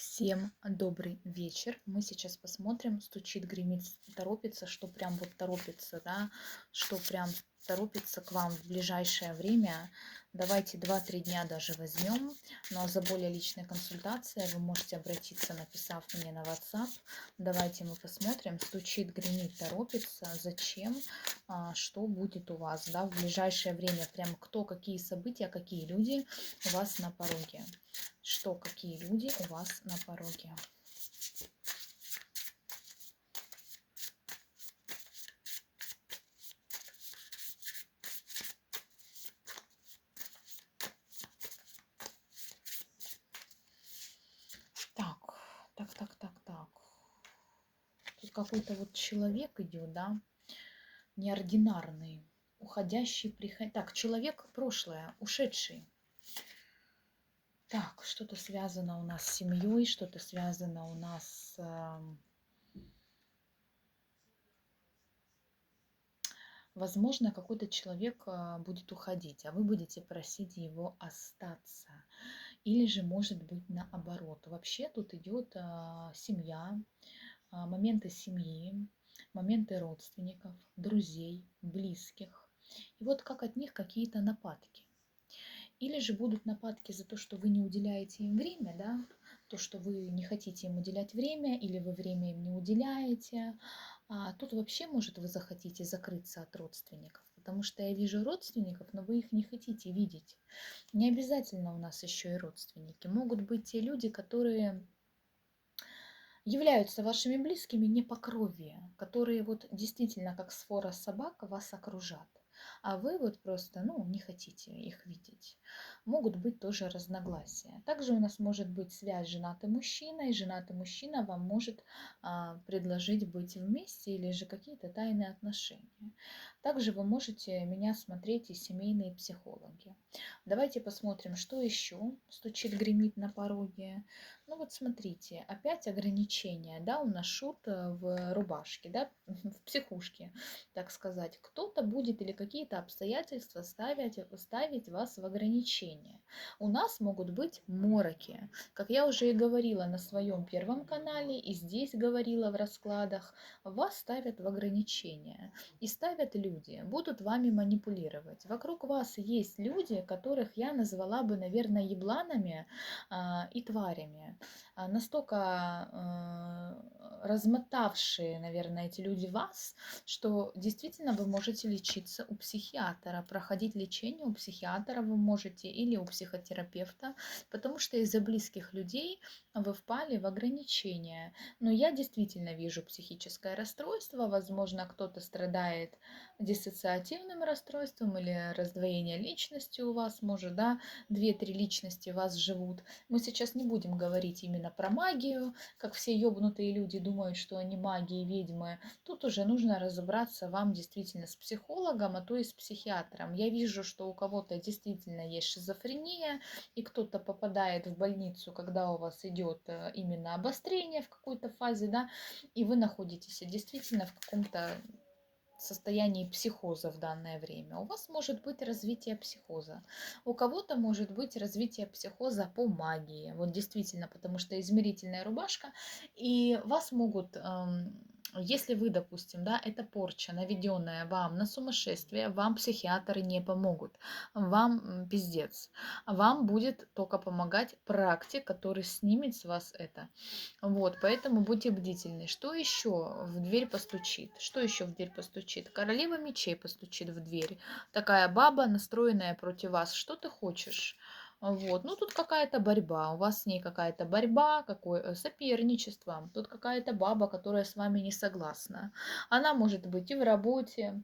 Всем добрый вечер. Мы сейчас посмотрим, стучит, гремит, торопится, что прям вот торопится, да, что прям торопится к вам в ближайшее время. Давайте 2-3 дня даже возьмем. Ну а за более личной консультацией вы можете обратиться, написав мне на WhatsApp. Давайте мы посмотрим, стучит, гремит, торопится, зачем, что будет у вас, да, в ближайшее время. Прям кто, какие события, какие люди у вас на пороге. Что, какие люди у вас на пороге. Так, так. Тут какой-то вот человек идет, да, неординарный, уходящий, приходящий. Так, человек прошлое, ушедший. Так, что-то связано у нас с семьей, что-то связано у нас возможно, какой-то человек будет уходить, а вы будете просить его остаться. Или же, может быть, наоборот. Вообще тут идет семья, моменты семьи, моменты родственников, друзей, близких. И вот как от них какие-то нападки. Или же будут нападки за то, что вы не уделяете им время, да, то, что вы не хотите им уделять время, или вы время им не уделяете. А тут вообще, может, вы захотите закрыться от родственников, потому что я вижу родственников, но вы их не хотите видеть. Не обязательно у нас еще и родственники. Могут быть те люди, которые являются вашими близкими не по крови, которые вот действительно как сфора собак вас окружат. А вы вот просто, не хотите их видеть. Могут быть тоже разногласия. Также у нас может быть связь женатый мужчина, и женатый мужчина вам может предложить быть вместе или же какие-то тайные отношения. Также вы можете меня смотреть и семейные психологи. Давайте посмотрим, что еще стучит, гремит на пороге. Ну вот смотрите, опять ограничения, да, у нас шут в рубашке, да, в психушке, так сказать. Кто-то будет или какие-то обстоятельства ставить вас в ограничения. У нас могут быть мороки. Как я уже и говорила на своем первом канале, и здесь говорила в раскладах, вас ставят в ограничения. И ставят люди, будут вами манипулировать. Вокруг вас есть люди, которых я назвала бы, наверное, ебланами и тварями. Настолько размотавшие, наверное, эти люди вас, что действительно вы можете лечиться у психиатра, проходить лечение у психиатра вы можете или у психотерапевта, потому что из-за близких людей вы впали в ограничения. Но я действительно вижу психическое расстройство, возможно, кто-то страдает диссоциативным расстройством или раздвоение личности у вас, может, да, 2-3 личности у вас живут. Мы сейчас не будем говорить именно про магию, как все ёбнутые люди думают, что они маги и ведьмы. Тут уже нужно разобраться вам действительно с психологом, а то и с психиатром. Я вижу, что у кого-то действительно есть шизофрения, и кто-то попадает в больницу, когда у вас идет именно обострение в какой-то фазе, да, и вы находитесь действительно в каком-то состоянии психоза в данное время. У вас может быть развитие психоза. У кого-то может быть развитие психоза по магии. Вот действительно, потому что измерительная рубашка. И вас могут, если вы, допустим, да, это порча, наведенная вам на сумасшествие, вам психиатры не помогут. Вам пиздец. Вам будет только помогать практик, который снимет с вас это. Вот, поэтому будьте бдительны. Что еще в дверь постучит? Что еще в дверь постучит? Королева мечей постучит в дверь. Такая баба, настроенная против вас. Что ты хочешь? Вот, ну тут какая-то борьба, у вас с ней какая-то борьба, соперничество. Тут какая-то баба, которая с вами не согласна. Она может быть и в работе,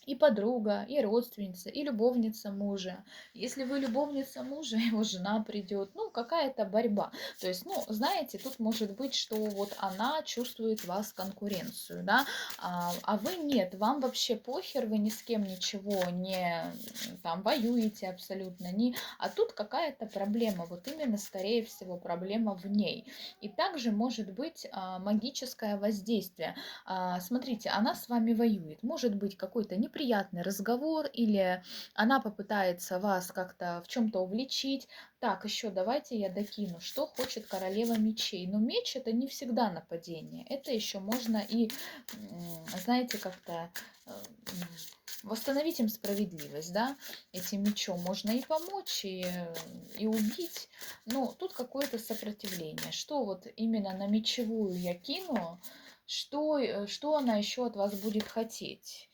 и подруга, и родственница, и любовница мужа. Если вы любовница мужа, его жена придет. Ну, какая-то борьба. То есть, знаете, тут может быть, что вот она чувствует вас конкуренцию, да, а вы нет, вам вообще похер, вы ни с кем ничего не там воюете абсолютно, не, а тут какая-то проблема, вот именно, скорее всего, проблема в ней. И также может быть магическое воздействие. Смотрите, она с вами воюет. Может быть какой-то неприятный разговор, или она попытается вас как-то в чем-то увлечить. Так, еще давайте я докину, что хочет королева мечей. Но меч это не всегда нападение. Это еще можно и, знаете, как-то восстановить им справедливость, да, этим мечом можно и помочь, и убить, но тут какое-то сопротивление. Что вот именно на мечевую я кину, что она еще от вас будет хотеть?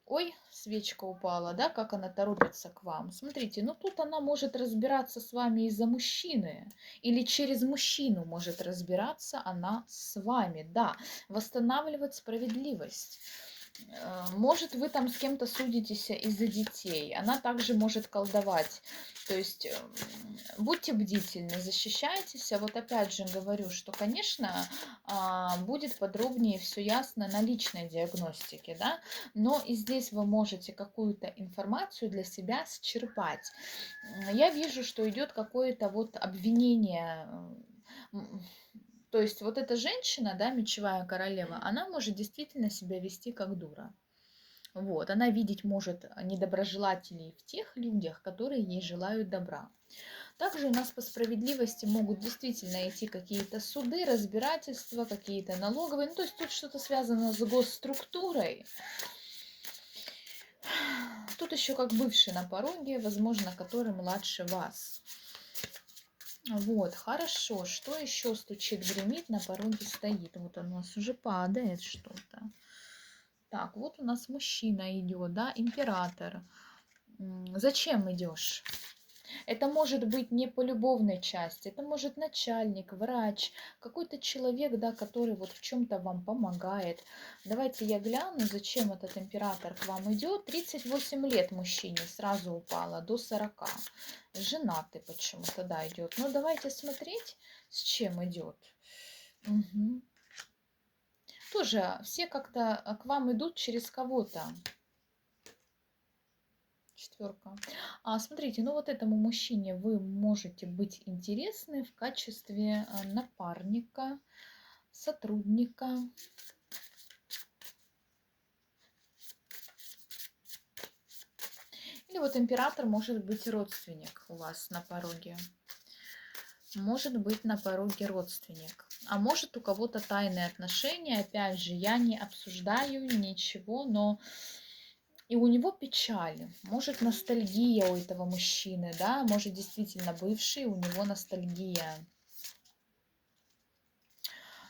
Ой, свечка упала, да, как она торопится к вам. Смотрите, ну тут она может разбираться с вами из-за мужчины, или через мужчину может разбираться она с вами, да, восстанавливать справедливость. Может, вы там с кем-то судитесь из-за детей. Она также может колдовать. То есть будьте бдительны, защищайтесь. А вот опять же говорю, что, конечно, будет подробнее все ясно на личной диагностике, да, но и здесь вы можете какую-то информацию для себя счерпать. Я вижу, что идет какое-то вот обвинение. То есть вот эта женщина, да, мечевая королева, она может действительно себя вести как дура. Вот, она видеть может недоброжелателей в тех людях, которые ей желают добра. Также у нас по справедливости могут действительно идти какие-то суды, разбирательства, какие-то налоговые. Ну, то есть тут что-то связано с госструктурой. Тут еще как бывший на пороге, возможно, который младше вас. Вот, хорошо. Что еще стучит, гремит, на пороге стоит? Вот у нас уже падает что-то. Так, вот у нас мужчина идет, да, император. Зачем идешь? Это может быть не по любовной части, это может начальник, врач, какой-то человек, да, который вот в чем-то вам помогает. Давайте я гляну, зачем этот император к вам идет. 38 лет мужчине сразу упало, до 40. Женатый почему-то, да, идет. Но давайте смотреть, с чем идет. Угу. Тоже все как-то к вам идут через кого-то. Четверка. Смотрите, ну вот этому мужчине вы можете быть интересны в качестве напарника, сотрудника. Или вот император может быть родственник у вас на пороге. Может быть на пороге родственник. А может у кого-то тайные отношения. Опять же, я не обсуждаю ничего, но и у него печали. Может ностальгия у этого мужчины, да, может действительно бывший, у него ностальгия.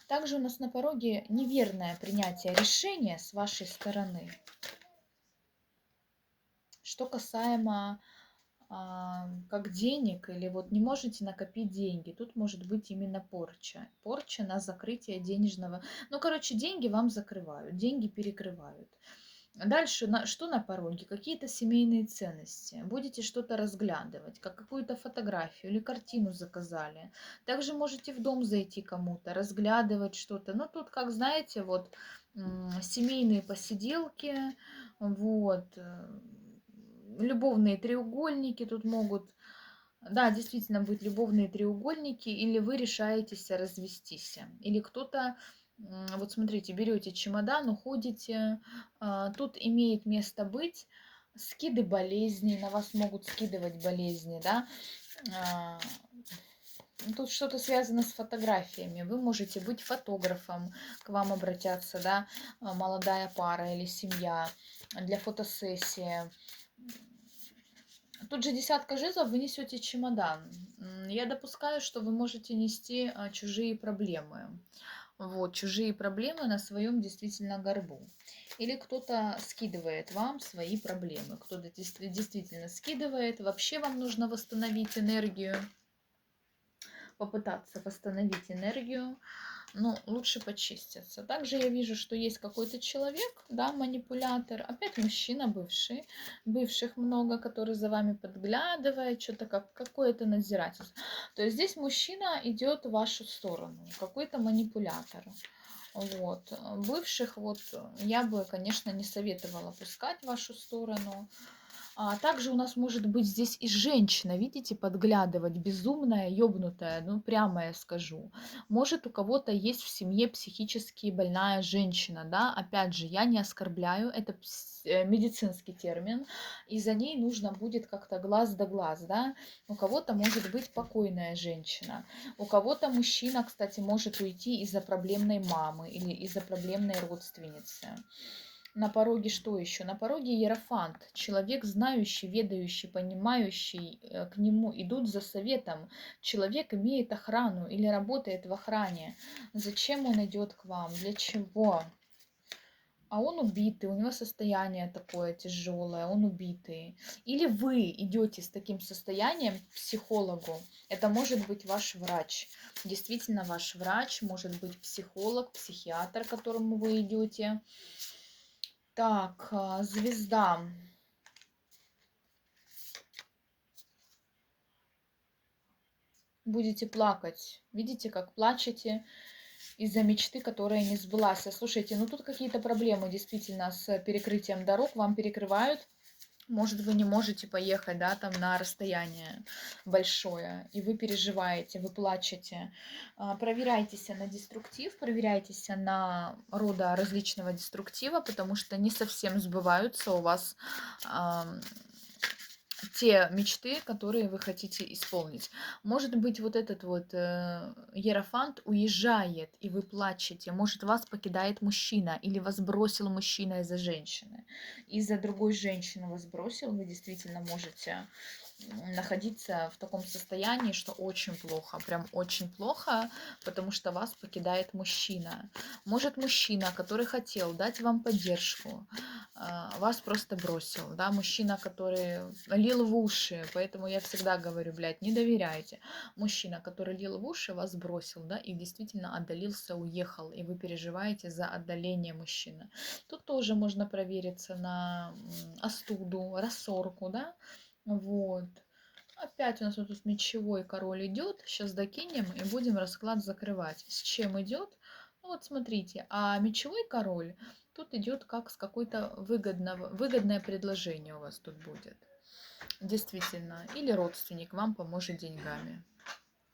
Также у нас на пороге неверное принятие решения с вашей стороны. Что касаемо как денег, или вот не можете накопить деньги, тут может быть именно порча. Порча на закрытие денежного. Ну, короче, деньги вам закрывают, деньги перекрывают. Дальше, что на пороге? Какие-то семейные ценности. Будете что-то разглядывать, как какую-то фотографию или картину заказали. Также можете в дом зайти кому-то, разглядывать что-то. Ну, тут, как знаете, вот семейные посиделки, вот, любовные треугольники тут могут, да, действительно быть любовные треугольники, или вы решаетесь развестись, или кто-то, вот смотрите, берете чемодан, уходите, тут имеет место быть скиды болезней, на вас могут скидывать болезни, да, тут что-то связано с фотографиями. Вы можете быть фотографом, к вам обратятся, да, молодая пара или семья для фотосессии. Тут же десятка жезлов, вы несете чемодан. Я допускаю, что вы можете нести чужие проблемы. Вот, чужие проблемы на своем действительно горбу. Или кто-то скидывает вам свои проблемы. Кто-то действительно скидывает. Вообще вам нужно восстановить энергию. Попытаться восстановить энергию. Ну, лучше почиститься. Также я вижу, что есть какой-то человек, да, манипулятор, опять мужчина бывший, бывших много, который за вами подглядывает, что-то как какое-то надзирательство. То есть здесь мужчина идет в вашу сторону, какой-то манипулятор. Вот. Бывших вот я бы, конечно, не советовала пускать в вашу сторону. А также у нас может быть здесь и женщина, видите, подглядывать, безумная, ёбнутая, ну прямо я скажу. Может, у кого-то есть в семье психически больная женщина, да, опять же, я не оскорбляю, это медицинский термин, и за ней нужно будет как-то глаз да глаз, да. У кого-то может быть покойная женщина, у кого-то мужчина, кстати, может уйти из-за проблемной мамы или из-за проблемной родственницы. На пороге что еще? На пороге иерофант. Человек знающий, ведающий, понимающий, к нему идут за советом. Человек имеет охрану или работает в охране. Зачем он идет к вам? Для чего? А он убитый, у него состояние такое тяжелое, он убитый. Или вы идете с таким состоянием к психологу. Это может быть ваш врач. Действительно, ваш врач, может быть психолог, психиатр, к которому вы идете. Так, звезда. Будете плакать. Видите, как плачете из-за мечты, которая не сбылась. Слушайте, ну тут какие-то проблемы действительно с перекрытием дорог. Вам перекрывают. Может, вы не можете поехать, да, там на расстояние большое, и вы переживаете, вы плачете. Проверяйтесь на деструктив, проверяйтесь на рода различного деструктива, потому что не совсем сбываются у вас те мечты, которые вы хотите исполнить. Может быть, вот этот вот иерофант уезжает, и вы плачете. Может, вас покидает мужчина, или вас бросил мужчина из-за женщины. Из-за другой женщины вас бросил, вы действительно можете находиться в таком состоянии, что очень плохо, прям очень плохо, потому что вас покидает мужчина. Может, мужчина, который хотел дать вам поддержку, вас просто бросил, да, мужчина, который лил в уши, поэтому я всегда говорю, блядь, не доверяйте. Мужчина, который лил в уши, вас бросил, да, и действительно отдалился, уехал, и вы переживаете за отдаление мужчины. Тут тоже можно провериться на остуду, рассорку, да, вот. Опять у нас вот тут мечевой король идет. Сейчас докинем и будем расклад закрывать. С чем идет? Ну вот смотрите, а мечевой король тут идет как с какой-то выгодное предложение у вас тут будет. Действительно. Или родственник вам поможет деньгами.